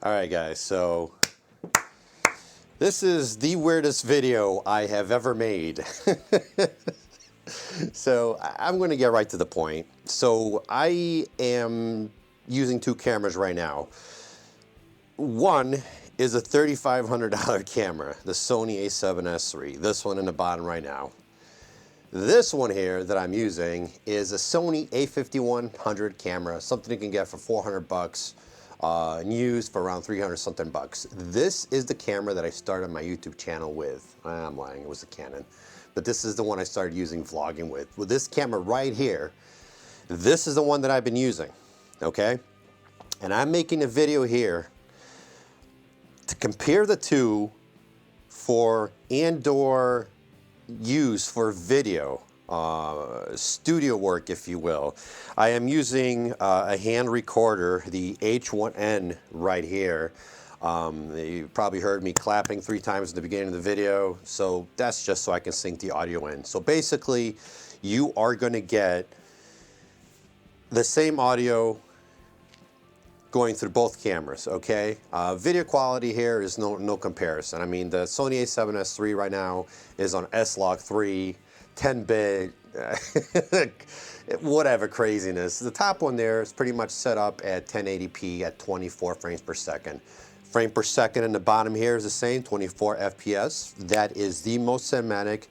All right, guys, so this is the weirdest video I have ever made. So I'm going to get right to the point. So I am using two cameras right now. One is a $3,500 camera, the Sony A7S3. This one in the bottom right now. This one here that I'm using is a Sony A5100 camera, something you can get for 400 bucks. And used for around 300 something bucks. This is the camera that I started my YouTube channel with. I'm lying, it was a Canon. But this is the one I started using vlogging with. With this camera right here, this is the one that I've been using, okay? And I'm making a video here to compare the two for indoor use for video. Studio work, if you will. I am using a hand recorder, the H1N right here. You probably heard me clapping 3 times at the beginning of the video, so that's just so I can sync the audio in. So basically, you are going to get the same audio going through both cameras, okay? Video quality here is no comparison. I mean, the Sony A7S3 right now is on S-Log 3, 10-bit, whatever craziness. The top one there is pretty much set up at 1080p at 24 frames per second. Frame per second in the bottom here is the same, 24 FPS. That is the most cinematic,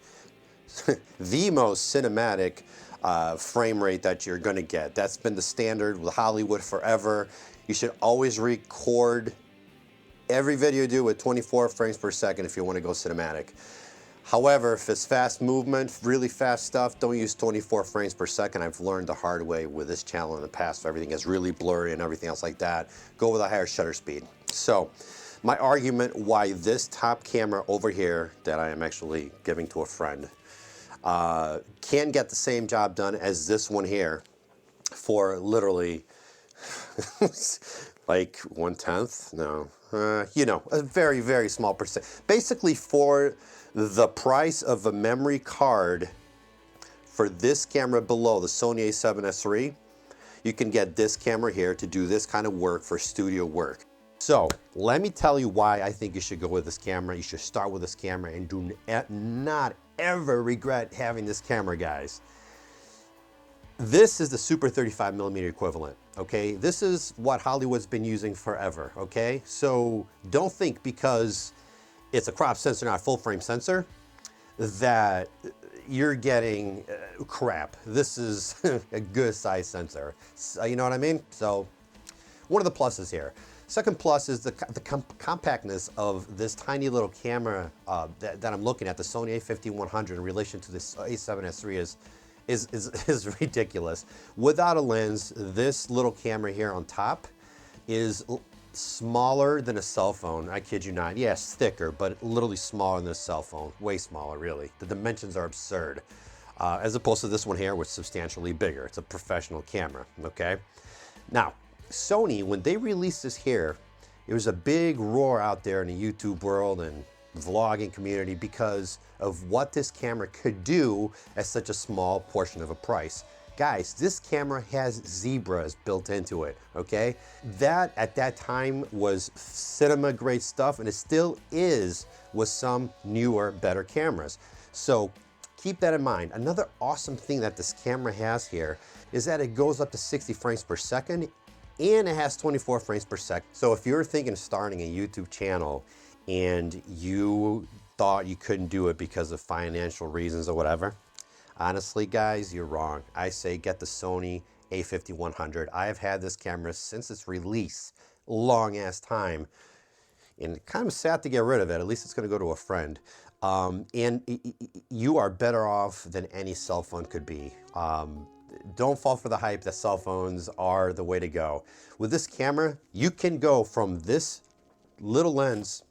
frame rate that you're gonna get. That's been the standard with Hollywood forever. You should always record every video you do with 24 frames per second if you want to go cinematic. However, if it's fast movement, really fast stuff, don't use 24 frames per second. I've learned the hard way with this channel in the past. So everything is really blurry and everything else like that. Go with a higher shutter speed. So my argument why this top camera over here that I am actually giving to a friend can get the same job done as this one here for literally like 1/10, no, you know, a very, very small percent. Basically, for the price of a memory card for this camera below, the Sony A7S3, you can get this camera here to do this kind of work for studio work. So let me tell you why I think you should go with this camera. You should start with this camera and do not ever regret having this camera, guys. This is the Super 35mm equivalent, okay? This is what Hollywood's been using forever, okay? So don't think because it's a crop sensor, not a full frame sensor, that you're getting crap. This is a good size sensor. You know what I mean? So one of the pluses here. Second plus is the compactness of this tiny little camera that I'm looking at, the Sony A5100 in relation to this A7S3 is ridiculous. Without a lens, this little camera here on top is smaller than a cell phone. I kid you not. Yes, thicker, but literally smaller than a cell phone. Way smaller, really. The dimensions are absurd. As opposed to this one here, which is substantially bigger. It's a professional camera, okay? Now, Sony, when they released this here, it was a big roar out there in the YouTube world and vlogging community because of what this camera could do at such a small portion of a price. Guys, this camera has zebras built into it, okay? That at that time was cinema grade stuff, and it still is with some newer, better cameras. So keep that in mind. Another awesome thing that this camera has here is that it goes up to 60 frames per second and it has 24 frames per second. So if you're thinking of starting a YouTube channel and you thought you couldn't do it because of financial reasons or whatever, honestly, guys, you're wrong. I say get the Sony A5100. I have had this camera since its release, long ass time, and kind of sad to get rid of it. At least it's gonna go to a friend. And you are better off than any cell phone could be. Don't fall for the hype that cell phones are the way to go. With this camera, you can go from this little lens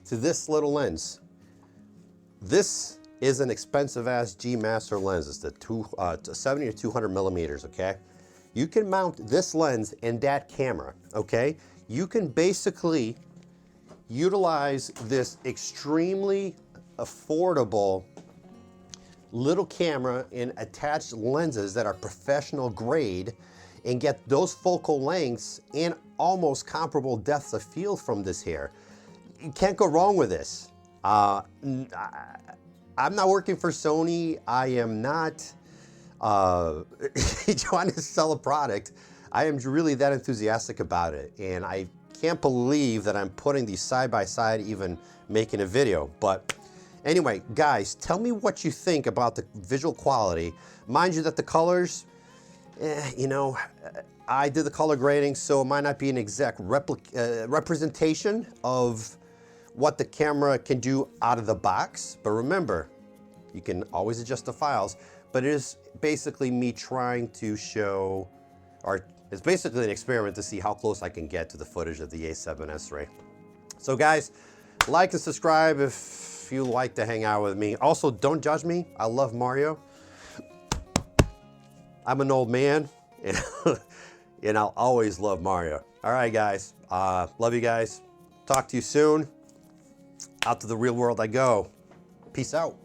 to this little lens. This is an expensive ass G Master lens. It's the 70 or 200 millimeters, okay? You can mount this lens in that camera, okay? You can basically utilize this extremely affordable little camera and attached lenses that are professional grade and get those focal lengths and almost comparable depths of field from this here. You can't go wrong with this. I'm not working for Sony. I am not trying to sell a product. I am really that enthusiastic about it, and I can't believe that I'm putting these side by side, even making a video. But anyway, guys, tell me what you think about the visual quality. Mind you that the colors, you know, I did the color grading, so it might not be an exact representation of what the camera can do out of the box. But remember, you can always adjust the files, but it is basically me trying to show, or it's basically an experiment to see how close I can get to the footage of the A7S3. So guys, like and subscribe if you like to hang out with me. Also, don't judge me. I love Mario. I'm an old man, and I'll always love Mario. All right, guys. Love you guys. Talk to you soon. Out to the real world I go. Peace out.